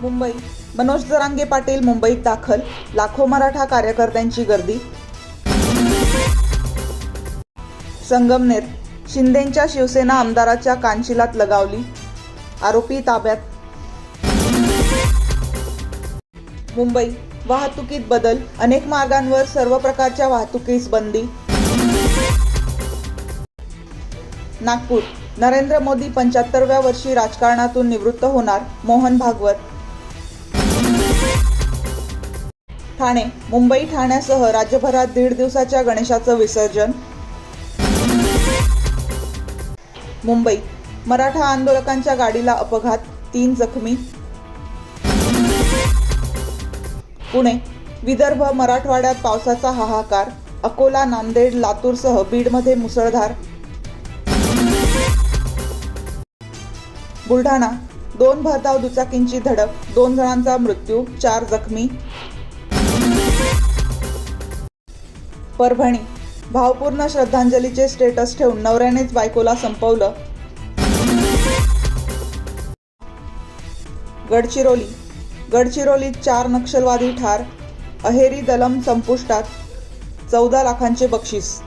मुंबई, मनोज जरांगे पाटील मुंबईत दाखल, लाखो मराठा कार्यकर्त्यांची गर्दी. संगमनेर, शिंदेंच्या शिवसेना आमदाराच्या कानशिलात लगावली, आरोपी ताब्यात. मुंबई, वाहतुकीत बदल, अनेक मार्गांवर सर्व प्रकारच्या वाहतुकीस बंदी. नागपूर, नरेंद्र मोदी 75व्या वर्षी राजकारणातून निवृत्त होणार, मोहन भागवत. ठाणे, मुंबई ठाण्यासह राज्यभरात 1.5 दिवसाच्या गणेशाचं विसर्जन. मुंबई, मराठा आंदोलकांच्या गाडीला अपघात, 3 जखमी. पुणे, विदर्भ मराठवाड्यात पावसाचा हाहाकार, अकोला, नांदेड, लातूरसह बीडमध्ये मुसळधार. बुलढाणा, 2 भरधाव दुचाकींची धडक, 2 जणांचा मृत्यू, 4 जखमी. परभणी, भावपूर्ण श्रद्धांजलीचे स्टेटस ठेवून नवऱ्यानेच बायकोला संपवलं. गडचिरोली, गडचिरोलीत 4 नक्षलवादी ठार, अहेरी दलम संपुष्टात, 14 लाखांचे बक्षीस.